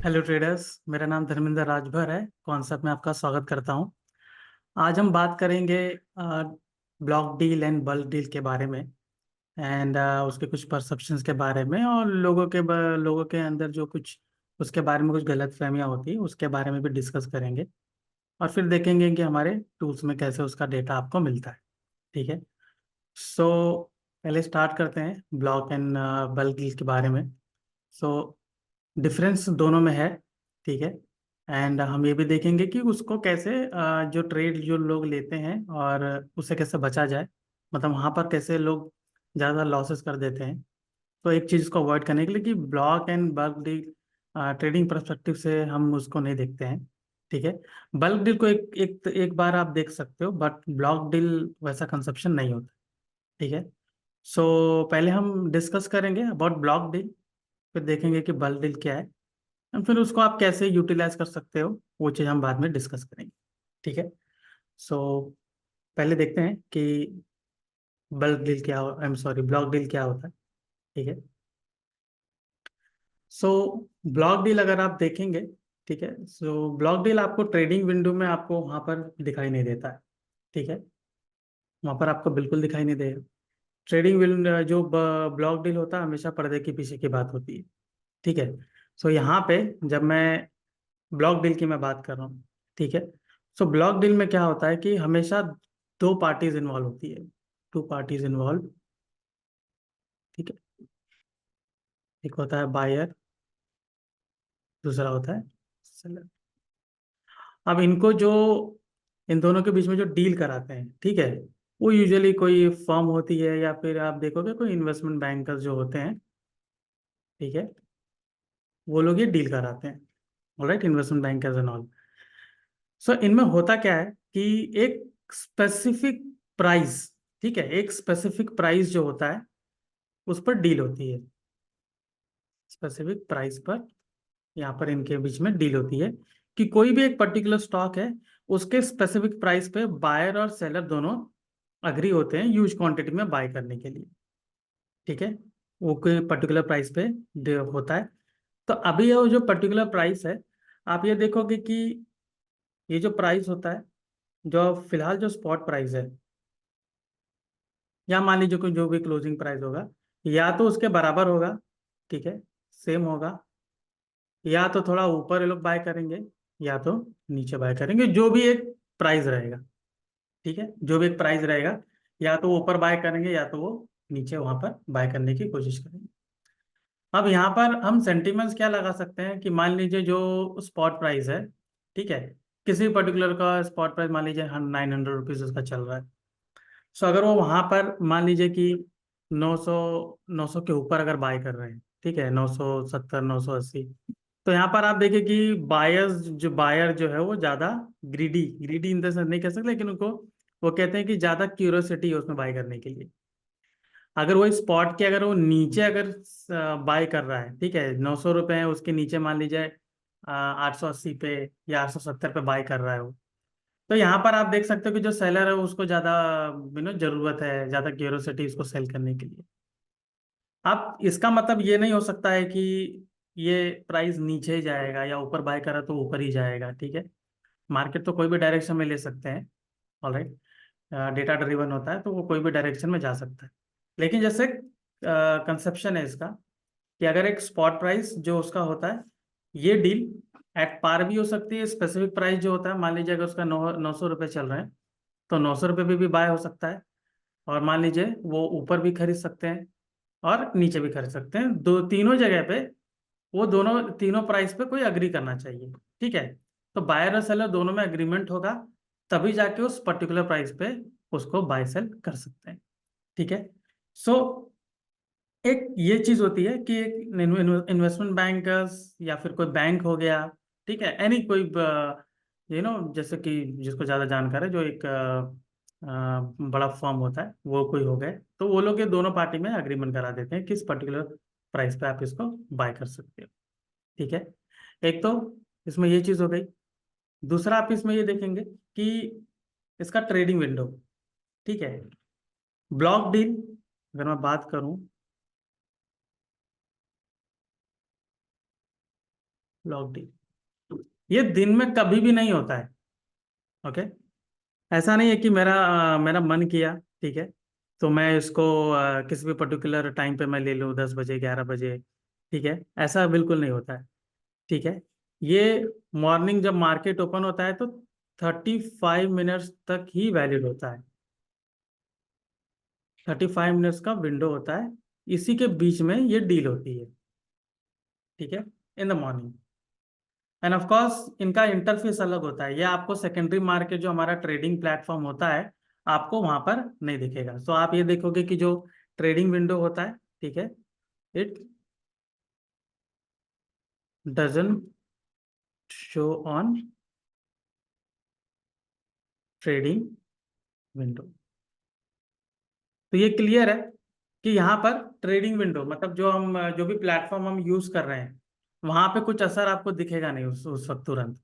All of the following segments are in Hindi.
हेलो ट्रेडर्स, मेरा नाम धर्मेंद्र राजभर है। कॉन्सेप्ट में आपका स्वागत करता हूं। आज हम बात करेंगे block deal and bulk deal के बारे में एंड उसके कुछ परसेप्शंस के बारे में और लोगों के अंदर जो कुछ उसके बारे में कुछ गलत फहमियाँ होती है उसके बारे में भी डिस्कस करेंगे। और फिर देखेंगे कि हमारे टूल्स में कैसे उसका डेटा आपको मिलता है। ठीक है। सो पहले स्टार्ट करते हैं ब्लॉक एंड बल्क डील के बारे में। सो डिफरेंस दोनों में है। ठीक है। एंड हम ये भी देखेंगे कि उसको कैसे जो ट्रेड जो लोग लेते हैं और उससे कैसे बचा जाए, मतलब वहाँ पर कैसे लोग ज़्यादा लॉसेस कर देते हैं। तो एक चीज़ को अवॉइड करने के लिए कि block and bulk deal trading perspective से हम उसको नहीं देखते हैं। ठीक है। बल्क डील को एक बार आप देख सकते हो, बट ब्लॉक डील वैसा कंसेप्शन नहीं होता। ठीक है। सो पहले हम डिस्कस करेंगे अबाउट ब्लॉक डील, फिर देखेंगे कि बल्क डील क्या है और फिर उसको आप कैसे यूटिलाइज कर सकते हो, वो चीज़ हम बाद में डिस्कस करेंगे। ठीक है। सो पहले देखते हैं कि बल्क डील क्या हो, I am sorry, block deal क्या होता है। ठीक है। सो ब्लॉक डील अगर आप देखेंगे, ठीक है, सो ब्लॉक डील आपको ट्रेडिंग विंडो में आपको वहाँ पर दिखाई नहीं देता है। ठीक है। वहाँ पर आपको बिल्कुल दिखाई नहीं देगा। ट्रेडिंग विंडो जो ब्लॉक डील होता है हमेशा पर्दे के पीछे की बात होती है। ठीक है। सो यहाँ पे जब मैं ब्लॉक डील की मैं बात कर रहा हूँ, ठीक है, सो ब्लॉक डील में क्या होता है कि हमेशा दो पार्टीज इन्वॉल्व होती है, टू पार्टीज इन्वॉल्व। ठीक है। एक होता है बायर, दूसरा होता है सेलर। अब इनको जो इन दोनों के बीच में जो डील कराते हैं, ठीक है, वो यूजुअली कोई फर्म होती है या फिर आप देखोगे कोई इन्वेस्टमेंट बैंकर्स जो होते हैं। ठीक है। वो लोग ये डील कराते हैं। Alright, investment bankers and all. So इनमें होता क्या है कि एक स्पेसिफिक प्राइस, ठीक है, एक स्पेसिफिक प्राइस जो होता है उस पर डील होती है। स्पेसिफिक प्राइस पर यहाँ पर इनके बीच में डील होती है कि कोई भी एक पर्टिकुलर स्टॉक है, उसके स्पेसिफिक प्राइस पे बायर और सेलर दोनों अग्री होते हैं ह्यूज क्वांटिटी में बाय करने के लिए। ठीक है। वो कोई पर्टिकुलर प्राइस पे होता है। तो अभी ये जो पर्टिकुलर प्राइस है, आप ये देखोगे कि ये जो प्राइस होता है, जो फिलहाल जो स्पॉट प्राइस है, या मान लीजिए कोई जो भी क्लोजिंग प्राइस होगा, या तो उसके बराबर होगा, ठीक है, सेम होगा, या तो थोड़ा ऊपर ये लोग बाय करेंगे, या तो नीचे बाय करेंगे, जो भी एक प्राइस रहेगा। ठीक है। जो भी एक प्राइस रहेगा, या तो वो ऊपर बाय करेंगे या तो वो नीचे वहां पर बाय करने की कोशिश करेंगे। अब यहाँ पर हम सेंटिमेंट्स क्या लगा सकते हैं कि मान लीजिए जो स्पॉट प्राइस है, ठीक है, किसी पर्टिकुलर का स्पॉट प्राइस मान लीजिए 900 रुपीज उसका चल रहा है। सो अगर वो वहां पर मान लीजिए कि 900 900 के ऊपर अगर बाय कर रहे हैं, ठीक है, 970 980, तो यहाँ पर आप देखिए कि बायर जो है वो ज्यादा greedy greedy in the sense नहीं कह सकते, लेकिन उनको वो कहते हैं कि ज्यादा क्यूरियोसिटी है उसमें बाय करने के लिए। अगर वो स्पॉट के अगर वो नीचे अगर बाय कर रहा है, ठीक है, 900 रुपये है, उसके नीचे मान लीजिए 880 पे या 870 पे बाय कर रहा है वो, तो यहाँ पर आप देख सकते हो कि जो सेलर है उसको ज्यादा जरूरत है, ज्यादा क्यूरियोसिटी उसको सेल करने के लिए। अब इसका मतलब ये नहीं हो सकता है कि ये प्राइस नीचे ही जाएगा या ऊपर बाय करा तो ऊपर ही जाएगा। ठीक है। मार्केट तो कोई भी डायरेक्शन में ले सकते हैं। ऑलराइट। डेटा ड्रिवन होता है तो वो कोई भी डायरेक्शन में जा सकता है। लेकिन जैसे कंसेप्शन है इसका कि अगर एक स्पॉट प्राइस जो उसका होता है, ये डील एट पार भी हो सकती है। स्पेसिफिक प्राइस जो होता है, मान लीजिए अगर उसका 900 रुपये चल रहे हैं, तो 900 रुपये भी बाय हो सकता है। और मान लीजिए वो ऊपर भी खरीद सकते हैं और नीचे भी खरीद सकते हैं, दो तीनों जगह पे। वो दोनों तीनों प्राइस पे कोई अग्री करना चाहिए। ठीक है। तो बायर और सेलर दोनों में एग्रीमेंट होगा, तभी जाके उस पर्टिकुलर प्राइस पे उसको बाय सेल कर सकते हैं। ठीक है। सो एक ये चीज होती है कि एक इन्वेस्टमेंट बैंकर्स या फिर कोई बैंक हो गया, ठीक है, एनी कोई जैसे कि जिसको ज्यादा जानकार है, जो एक बड़ा फर्म होता है, वो कोई हो गए, तो वो लोग ये दोनों पार्टी में अग्रीमेंट करा देते हैं किस पर्टिकुलर प्राइस पे आप इसको बाय कर सकते हो। ठीक है। एक तो इसमें ये चीज हो गई। दूसरा आप इसमें ये देखेंगे कि इसका ट्रेडिंग विंडो, ठीक है, ब्लॉक डील अगर मैं बात करूं, ब्लॉक डील ये दिन में कभी भी नहीं होता है। ओके, ऐसा नहीं है कि मेरा मन किया, ठीक है, तो मैं इसको किसी भी पर्टिकुलर टाइम पे मैं ले लूँ, 10 बजे 11 बजे, ठीक है, ऐसा बिल्कुल नहीं होता है। ठीक है, ये मॉर्निंग जब मार्केट ओपन होता है तो 35 मिनट्स तक ही वैलिड होता है। 35 मिनट्स का विंडो होता है, इसी के बीच में ये डील होती है। ठीक है, in the morning. End of course इनका इंटरफेस अलग होता है, ये आपको सेकेंडरी मार्केट जो हमारा ट्रेडिंग प्लेटफॉर्म होता है आपको वहां पर नहीं दिखेगा। सो आप ये देखोगे कि जो ट्रेडिंग विंडो होता है, ठीक है, it doesn't show on trading window. तो ये क्लियर है कि यहाँ पर ट्रेडिंग विंडो मतलब जो भी प्लेटफॉर्म हम यूज कर रहे हैं वहां पे कुछ असर आपको दिखेगा नहीं उस वक्त तुरंत।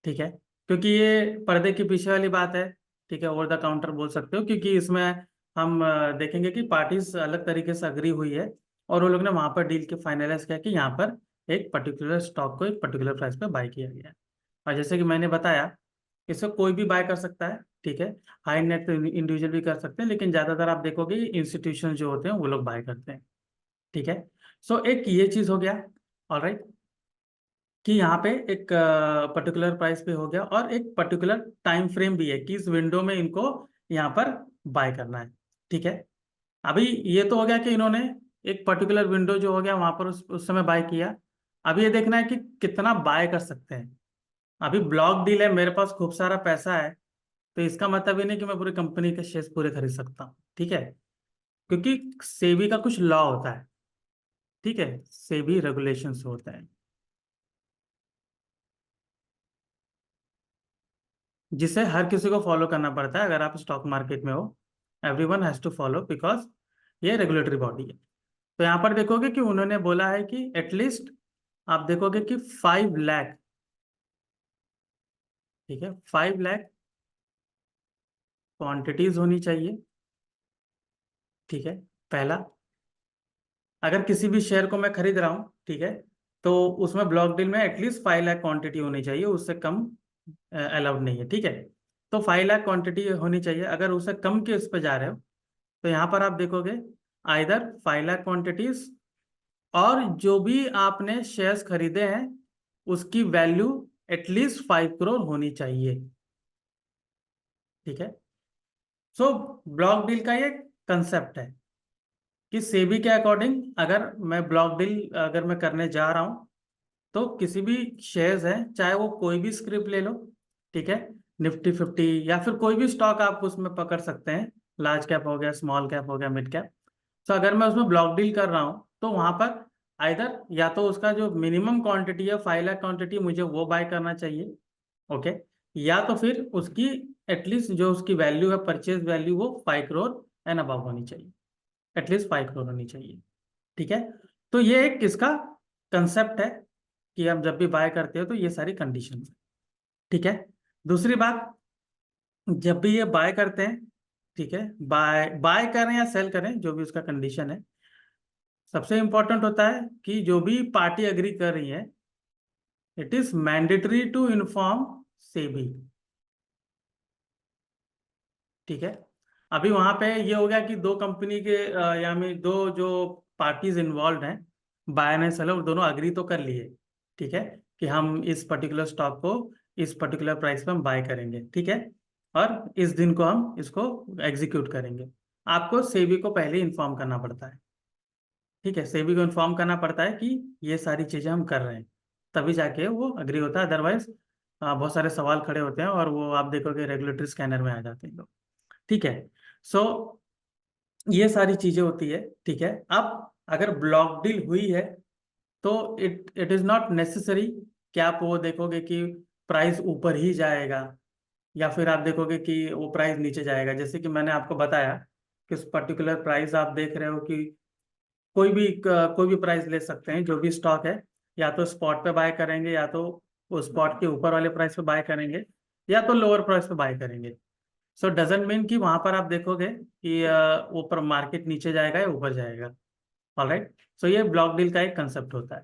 ठीक है, क्योंकि ये पर्दे के पीछे वाली बात है। ठीक है, ओवर द काउंटर बोल सकते हो, क्योंकि इसमें हम देखेंगे कि पार्टीज अलग तरीके से अग्री हुई है और वो लोग ने वहां पर डील के फाइनलाइज किया कि यहाँ पर एक पर्टिकुलर स्टॉक को एक पर्टिकुलर प्राइस पे बाय किया गया है। और जैसे कि मैंने बताया, इसको कोई भी बाय कर सकता है। ठीक है, हाई नेट इंडिविजुअल भी कर सकते हैं, लेकिन ज्यादातर आप देखोगे इंस्टीट्यूशन जो होते हैं वो लोग बाय करते हैं। ठीक है, सो एक ये चीज हो गया। ऑलराइट, कि यहाँ पे एक पर्टिकुलर प्राइस पे हो गया और एक पर्टिकुलर टाइम फ्रेम भी है कि इस विंडो में इनको यहाँ पर बाय करना है। ठीक है, अभी ये तो हो गया कि इन्होंने एक पर्टिकुलर विंडो जो हो गया वहां पर उस समय बाय किया। अभी ये देखना है कि कितना बाय कर सकते हैं। अभी ब्लॉक डील है, मेरे पास खूब सारा पैसा है, तो इसका मतलब ये नहीं कि मैं पूरी कंपनी के शेयर्स पूरे खरीद सकता हूँ। ठीक है, क्योंकि सेबी का कुछ लॉ होता है। ठीक है, सेबी रेगुलेशंस होते हैं जिसे हर किसी को फॉलो करना पड़ता है। अगर आप स्टॉक मार्केट में हो, everyone has to follow, because ये रेगुलेटरी बॉडी है। तो यहाँ पर देखोगे कि उन्होंने बोला है कि एटलीस्ट आप देखोगे कि 5 लाख, ठीक है, 5 लाख क्वांटिटीज होनी चाहिए। ठीक है, पहला, अगर किसी भी शेयर को मैं खरीद रहा हूँ, ठीक है, तो उसमें ब्लॉक डील में एटलीस्ट 5 लाख क्वांटिटी होनी चाहिए, उससे कम अलाउड नहीं है। ठीक है, तो 5 लाख क्वांटिटी होनी चाहिए। अगर उससे कम के उस पर जा रहे हो तो यहाँ पर आप देखोगे आइदर 5 लाख क्वांटिटीज, और जो भी आपने शेयर्स खरीदे हैं उसकी वैल्यू एटलीस्ट 5 करोड़ होनी चाहिए। ठीक है, सो ब्लॉक डील का ये कंसेप्ट है कि सेबी के अकॉर्डिंग अगर मैं ब्लॉक डील अगर मैं करने जा रहा हूँ तो किसी भी शेयर्स है, चाहे वो कोई भी स्क्रिप्ट ले लो, ठीक है, निफ्टी 50 या फिर कोई भी स्टॉक आप उसमें पकड़ सकते हैं, लार्ज कैप हो गया, स्मॉल कैप हो गया, मिड कैप। तो अगर मैं उसमें ब्लॉक डील कर रहा हूँ तो वहां पर आइदर या तो उसका जो मिनिमम क्वांटिटी है 5 लाख क्वांटिटी मुझे वो बाय करना चाहिए। ओके, या तो फिर उसकी एटलीस्ट जो उसकी वैल्यू है, परचेज वैल्यू, वो 5 करोड़ एंड अबव होनी चाहिए, एटलीस्ट 5 करोड़ होनी चाहिए। ठीक है, तो ये एक इसका कंसेप्ट है कि आप जब भी बाय करते हो तो ये सारी कंडीशन है। ठीक है, दूसरी बात, जब भी ये बाय करते हैं, ठीक है, बाय बाय करें या सेल करें, जो भी उसका कंडीशन है, सबसे इंपॉर्टेंट होता है कि जो भी पार्टी एग्री कर रही है, it is mandatory to inform SEBI. ठीक है, अभी वहां पे ये हो गया कि दो कंपनी के या में दो जो पार्टीज इन्वॉल्व हैं, बायर एंड सेलर, दोनों अग्री तो कर लिए, ठीक है, कि हम इस पर्टिकुलर स्टॉक को इस पर्टिकुलर प्राइस पे हम बाय करेंगे। ठीक है, और इस दिन को हम इसको एग्जीक्यूट करेंगे। आपको सेबी को पहले इन्फॉर्म करना पड़ता है। ठीक है, सेबी को इन्फॉर्म करना पड़ता है कि ये सारी चीजें हम कर रहे हैं, तभी जाके वो अग्री होता है। अदरवाइज बहुत सारे सवाल खड़े होते हैं और वो आप देखोगे रेगुलेटरी स्कैनर में आ जाते हैं लोग। ठीक है, सो ये सारी चीजें होती है। ठीक है, अब अगर ब्लॉक डील हुई है तो इट इज नॉट नेसेसरी कि आप वो देखोगे कि प्राइस ऊपर ही जाएगा या फिर आप देखोगे कि वो प्राइस नीचे जाएगा। जैसे कि मैंने आपको बताया कि उस पर्टिकुलर प्राइस आप देख रहे हो कि कोई भी प्राइस ले सकते हैं, जो भी स्टॉक है, या तो स्पॉट पे बाय करेंगे, या तो वो स्पॉट के ऊपर वाले प्राइस पे बाय करेंगे, या तो लोअर प्राइस पे बाय करेंगे। सो डजेंट मीन कि वहां पर आप देखोगे कि ऊपर मार्केट नीचे जाएगा या ऊपर जाएगा। ऑलराइट, सो ये ब्लॉक डील का एक कंसेप्ट होता है।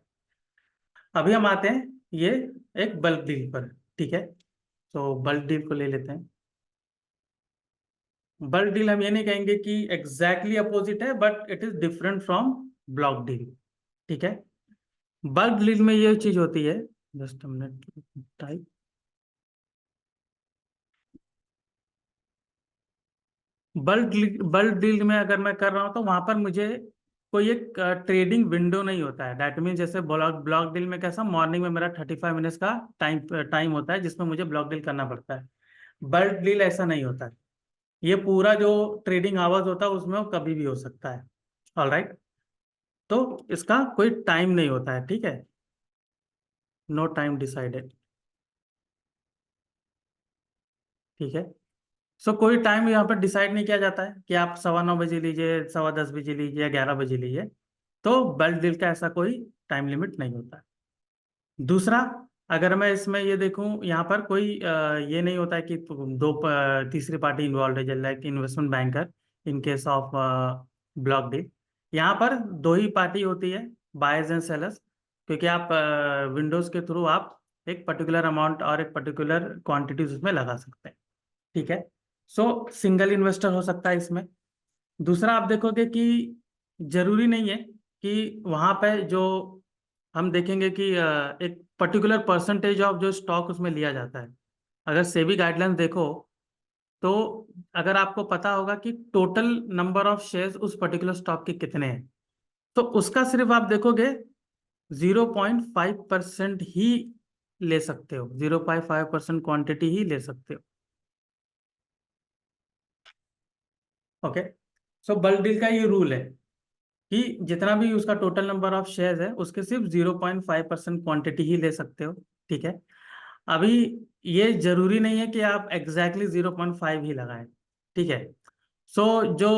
अभी हम आते हैं ये एक बल्क डील पर, ठीक है। तो बल्क डील को ले लेते हैं। बल्क डील हम ये नहीं कहेंगे कि एग्जैक्टली अपोजिट है, but it is different from block deal, ठीक है। बल्क डील में ये चीज होती है, just minute type. Bulk deal में अगर मैं कर रहा हूँ तो वहां पर मुझे कोई एक ट्रेडिंग विंडो नहीं होता है। दैट मीन जैसे ब्लॉक ब्लॉक डील में कैसा, मॉर्निंग में मेरा 35 मिनट्स का टाइम टाइम होता है जिसमें मुझे ब्लॉक डील करना पड़ता है। बल्क डील ऐसा नहीं होता है। ये पूरा जो ट्रेडिंग आवर्स होता है उसमें वो कभी भी हो सकता है। All right. तो इसका कोई टाइम नहीं होता है, ठीक है। नो टाइम डिसाइडेड, ठीक है। सो कोई टाइम यहाँ पर डिसाइड नहीं किया जाता है कि आप 9:15 बजे लीजिए, 10:15 बजे लीजिए या 11 बजे लीजिए। तो बल्क डील का ऐसा कोई टाइम लिमिट नहीं होता है। दूसरा, अगर मैं इसमें ये देखूं, यहाँ पर कोई ये नहीं होता है कि तीसरी पार्टी इन्वॉल्व है, जैसे like investment banker in case of block deal. यहाँ पर दो ही पार्टी होती है, बायर्स एंड सेलर्स। क्योंकि आप विंडोज के थ्रू आप एक पर्टिकुलर अमाउंट और एक पर्टिकुलर क्वांटिटीज उसमें लगा सकते हैं, ठीक है। सो सिंगल इन्वेस्टर हो सकता है इसमें। दूसरा, आप देखोगे कि जरूरी नहीं है कि वहां पे जो हम देखेंगे कि एक पर्टिकुलर परसेंटेज ऑफ जो स्टॉक उसमें लिया जाता है। अगर सेबी गाइडलाइंस देखो तो अगर आपको पता होगा कि टोटल नंबर ऑफ शेयर्स उस पर्टिकुलर स्टॉक के कितने हैं, तो उसका सिर्फ आप देखोगे 0.5% ही ले सकते हो, 0.5% क्वांटिटी ही ले सकते हो। ओके। सो बल्क डील का ये रूल है कि जितना भी उसका टोटल नंबर ऑफ शेयर्स है उसके सिर्फ 0.5% क्वांटिटी ही ले सकते हो, ठीक है। अभी ये जरूरी नहीं है कि आप एग्जैक्टली 0.5 ही लगाएं, ठीक है। सो जो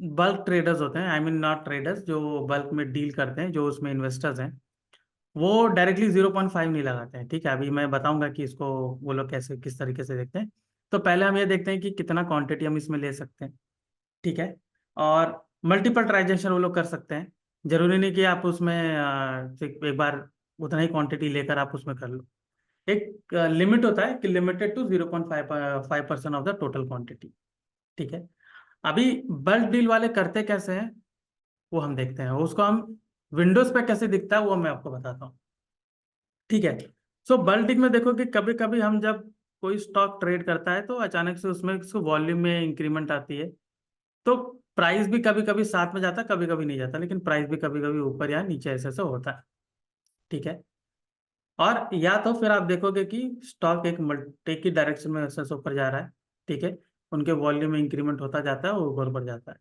बल्क ट्रेडर्स होते हैं, आई मीन नॉट ट्रेडर्स, जो बल्क में डील करते हैं, जो उसमें इन्वेस्टर्स हैं, वो डायरेक्टली 0.5 नहीं लगाते हैं, ठीक है। अभी मैं बताऊंगा कि इसको वो लोग कैसे किस तरीके से देखते हैं। तो पहले हम ये देखते हैं कि कितना क्वांटिटी हम इसमें ले सकते हैं, ठीक है। और मल्टीपल ट्रांजेक्शन वो लोग कर सकते हैं। जरूरी नहीं कि आप उसमें सिर्फ एक बार उतना ही क्वांटिटी लेकर आप उसमें कर लो। एक लिमिट होता है कि limited to 0.5% of the total quantity, ठीक है। अभी बल्क डील वाले करते कैसे हैं वो हम देखते हैं, उसको हम विंडोज पे कैसे दिखता है वो मैं आपको बताता हूँ, ठीक है। सो बल्क डील में देखो कि कभी कभी हम जब कोई स्टॉक ट्रेड करता है तो अचानक से उसमें उसको वॉल्यूम में इंक्रीमेंट आती है। तो प्राइस भी कभी कभी साथ में जाता है, कभी कभी नहीं जाता, लेकिन प्राइस भी कभी कभी ऊपर या नीचे ऐसे ऐसे होता है, ठीक है। और या तो फिर आप देखोगे कि स्टॉक एक मल्टी की डायरेक्शन में ऐसे ऐसे ऊपर जा रहा है, ठीक है। उनके वॉल्यूम में इंक्रीमेंट होता जाता है, वो ऊपर ऊपर जाता है।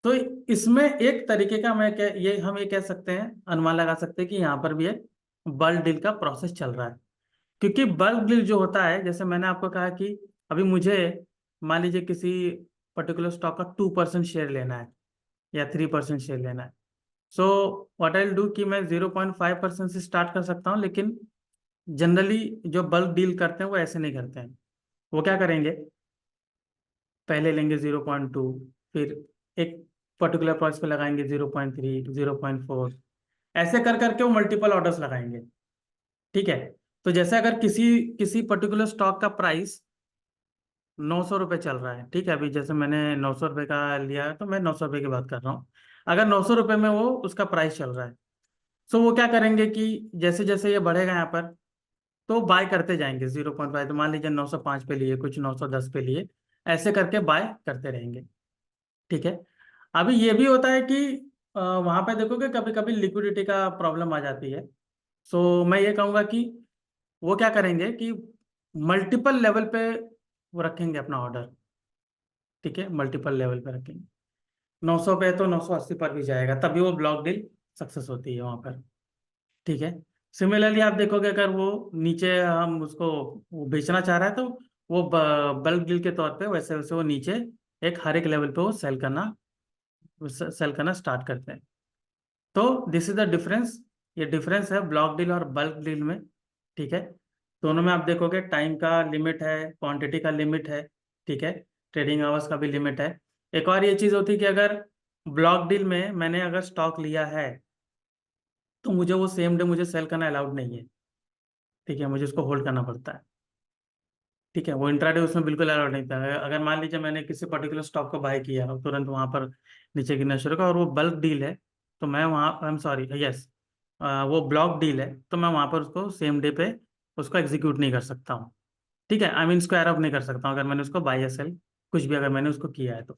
तो इसमें एक तरीके का मैं क्या ये हम ये कह सकते हैं, अनुमान लगा सकते हैं कि यहाँ पर भी एक बल्क डील का प्रोसेस चल रहा है। क्योंकि बल्क डील जो होता है, जैसे मैंने आपको कहा कि अभी मुझे मान लीजिए किसी पर्टिकुलर स्टॉक का 2% शेयर लेना है या 3% शेयर लेना है। सो व्हाट आई डू कि मैं 0.5% से स्टार्ट कर सकता हूँ, लेकिन जनरली जो बल्क डील करते हैं वो ऐसे नहीं करते हैं। वो क्या करेंगे, पहले लेंगे 0.2, फिर एक पर्टिकुलर प्राइस पे लगाएंगे 0.3, 0.4, ऐसे कर करके वो मल्टीपल ऑर्डर्स लगाएंगे, ठीक है। तो जैसे अगर किसी किसी पर्टिकुलर स्टॉक का प्राइस 900 रुपये चल रहा है, ठीक है। अभी जैसे मैंने 900 रुपये का लिया है तो मैं 900 रुपये की बात कर रहा हूँ। अगर 900 रुपये में वो उसका प्राइस चल रहा है, तो वो क्या करेंगे कि जैसे जैसे ये बढ़ेगा यहाँ पर तो बाय करते जाएंगे 0.5। तो मान लीजिए 905 पे लिए, कुछ 910 पे लिए, ऐसे करके बाय करते रहेंगे, ठीक है। अभी ये भी होता है कि वहां पे देखोगे कभी कभी लिक्विडिटी का प्रॉब्लम आ जाती है। सो मैं ये कहूंगा कि वो क्या करेंगे कि मल्टीपल लेवल पे वो रखेंगे अपना ऑर्डर, ठीक है। मल्टीपल लेवल पे रखेंगे, 900 पे तो 980 पर भी जाएगा, तभी वो ब्लॉक डील सक्सेस होती है वहां पर, ठीक है। सिमिलरली आप देखोगे अगर वो नीचे हम उसको वो बेचना चाह रहा है तो वो बल्क डील के तौर पे वैसे वैसे वो नीचे एक हर एक लेवल पे वो सेल करना स्टार्ट करते हैं। तो दिस इज द डिफरेंस। ये डिफरेंस है ब्लॉक डील और बल्क डील में, ठीक है। दोनों में आप देखोगे टाइम का लिमिट है, क्वांटिटी का लिमिट है, ठीक है। ट्रेडिंग आवर्स का भी लिमिट है। एक और ये चीज़ होती है कि अगर ब्लॉक डील में मैंने अगर स्टॉक लिया है तो मुझे वो सेम डे मुझे सेल करना अलाउड नहीं है, ठीक है, मुझे उसको होल्ड करना पड़ता है, ठीक है। वो इंट्राडे उसमें बिल्कुल अलाउड नहीं था। अगर मान लीजिए मैंने किसी पर्टिकुलर स्टॉक को बाय किया और तुरंत वहां पर नीचे गिरना शुरू किया और वो बल्क डील है, तो मैं वहाँ, आई एम सॉरी, यस, वो ब्लॉक डील है, तो मैं वहां पर उसको सेम डे पे उसको एग्जीक्यूट नहीं कर सकता हूँ, ठीक है। आई मीन स्क्वायर ऑफ नहीं कर सकता हूँ अगर मैंने उसको बाय या सेल कुछ भी अगर मैंने उसको किया है तो,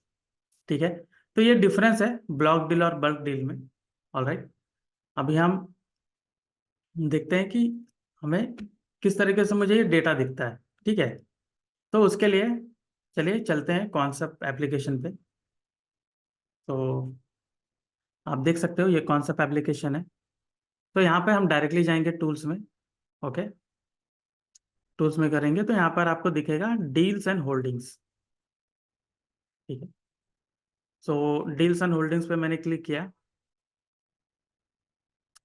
ठीक है। तो ये डिफरेंस है ब्लॉक डील और बल्क डील में। ऑल राइट, अभी हम देखते हैं कि हमें किस तरीके से मुझे ये डेटा दिखता है, ठीक है। तो उसके लिए चलिए चलते हैं कॉन्सेप्ट एप्लीकेशन पे। तो आप देख सकते हो ये कॉन्सेप्ट एप्लीकेशन है। तो यहाँ पे हम डायरेक्टली जाएंगे टूल्स में, ओके। टूल्स में करेंगे तो यहाँ पर आपको दिखेगा डील्स एंड होल्डिंग्स, ठीक है। सो डील्स एंड होल्डिंग्स पे मैंने क्लिक किया।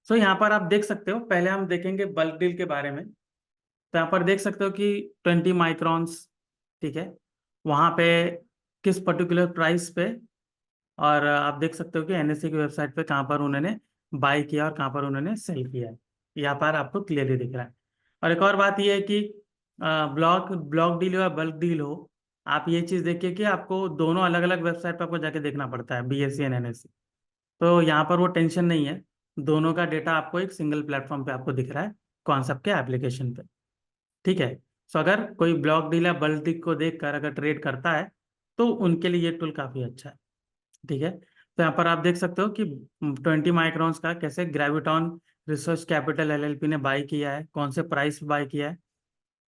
सो यहाँ पर आप देख सकते हो, पहले हम देखेंगे बल्क डील के बारे में। तो यहाँ पर देख सकते हो कि 20 माइक्रॉन्स, ठीक है, वहाँ पे किस पर्टिकुलर प्राइस पे, और आप देख सकते हो कि एनएससी की वेबसाइट पे कहाँ पर उन्होंने बाय किया और कहाँ पर उन्होंने सेल किया है, यहाँ पर आपको क्लियरली दिख रहा है। और एक और बात यह है कि ब्लॉक ब्लॉक डील हो या बल्क डील हो, आप ये चीज़ देखिए कि आपको दोनों अलग अलग वेबसाइट पर आपको जाके देखना पड़ता है, बीएससी एंड एनएससी। तो यहाँ पर वो टेंशन नहीं है, दोनों का डेटा आपको एक सिंगल प्लेटफॉर्म पे आपको दिख रहा है, कॉन्सेप्ट के एप्लीकेशन पे, ठीक है। सो अगर कोई ब्लॉक डील या बल्क डील को देखकर अगर ट्रेड करता है तो उनके लिए ये टूल काफ़ी अच्छा है, ठीक है। तो यहाँ पर आप देख सकते हो कि 20 माइक्रॉन्स का कैसे ग्रेविटॉन रिसर्च कैपिटल एलएलपी ने बाय किया है, कौन से प्राइस बाय किया है,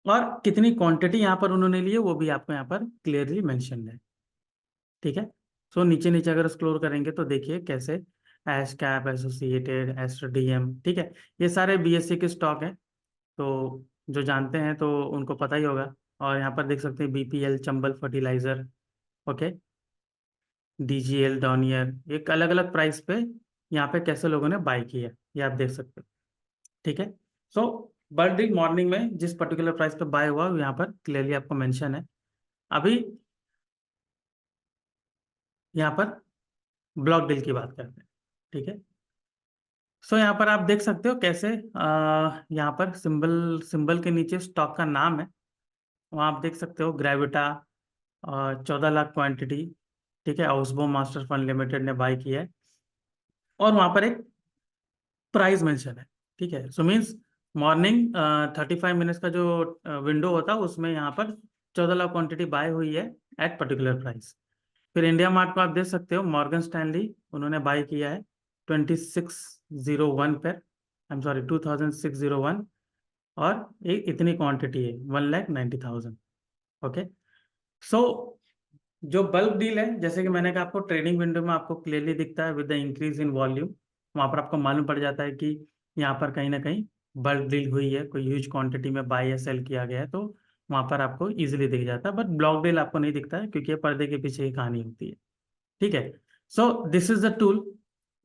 और कितनी क्वांटिटी यहाँ पर उन्होंने ली है वो भी आपको यहाँ पर क्लियरली मेंशन है, ठीक है। सो नीचे नीचे अगर एक्सप्लोर करेंगे तो देखिए कैसे एश कैप, एसोसिएटेड, एस्ट्रोडीएम, ठीक है, ये सारे बीएससी के स्टॉक हैं। तो जो जानते हैं तो उनको पता ही होगा। और यहाँ पर देख सकते हैं BPL, Chambal fertiliser, okay, DGL, डॉनियर, एक अलग अलग प्राइस पे यहाँ पे कैसे लोगों ने बाय किया ये आप देख सकते हो, ठीक है। सो बल्क डील मॉर्निंग में जिस पर्टिकुलर प्राइस पे बाय हुआ वो यहाँ पर क्लियरली आपको मेंशन है। अभी यहाँ पर ब्लॉक डील की बात करते हैं, ठीक है। सो यहाँ पर आप देख सकते हो कैसे यहाँ पर सिंबल सिंबल के नीचे स्टॉक का नाम है, वहाँ आप देख सकते हो ग्रेविटा, 14 लाख क्वांटिटी, ठीक है, हाउसबो मास्टर फंड लिमिटेड ने बाय किया है, और वहाँ पर एक प्राइस मेंशन है, ठीक है। सो मीन्स मॉर्निंग 35 मिनट्स का जो विंडो होता है उसमें यहाँ पर 14 लाख क्वांटिटी बाय हुई है एट पर्टिकुलर प्राइस। फिर इंडिया मार्ट को आप देख सकते हो, मॉर्गन स्टैनली उन्होंने बाय किया है 2601 पर, आई एम सॉरी 2601, और एक इतनी क्वांटिटी है 1,90,000, ओके। सो जो बल्क डील है, जैसे कि मैंने कहा, आपको ट्रेडिंग विंडो में आपको क्लियरली दिखता है with the increase in volume, वहां पर आपको मालूम पड़ जाता है कि यहाँ पर कहीं ना कहीं बल्क डील हुई है, कोई ह्यूज क्वांटिटी में बाय या सेल किया गया है, तो वहां पर आपको इजीली दिख जाता है। बट ब्लॉक डील आपको नहीं दिखता है क्योंकि ये पर्दे के पीछे ही कहानी होती है, ठीक है। So this is the tool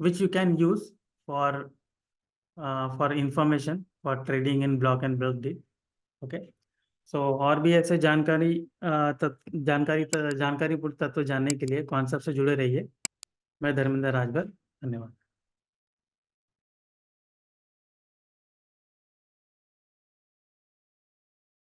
which you can use for for information for trading in block and bulk deal, okay. So और भी ऐसे जानकारी जानकारी तत्व जानने के लिए कॉन्सेप्ट से जुड़े रहिए। मैं धर्मेंद्र राजभर, धन्यवाद।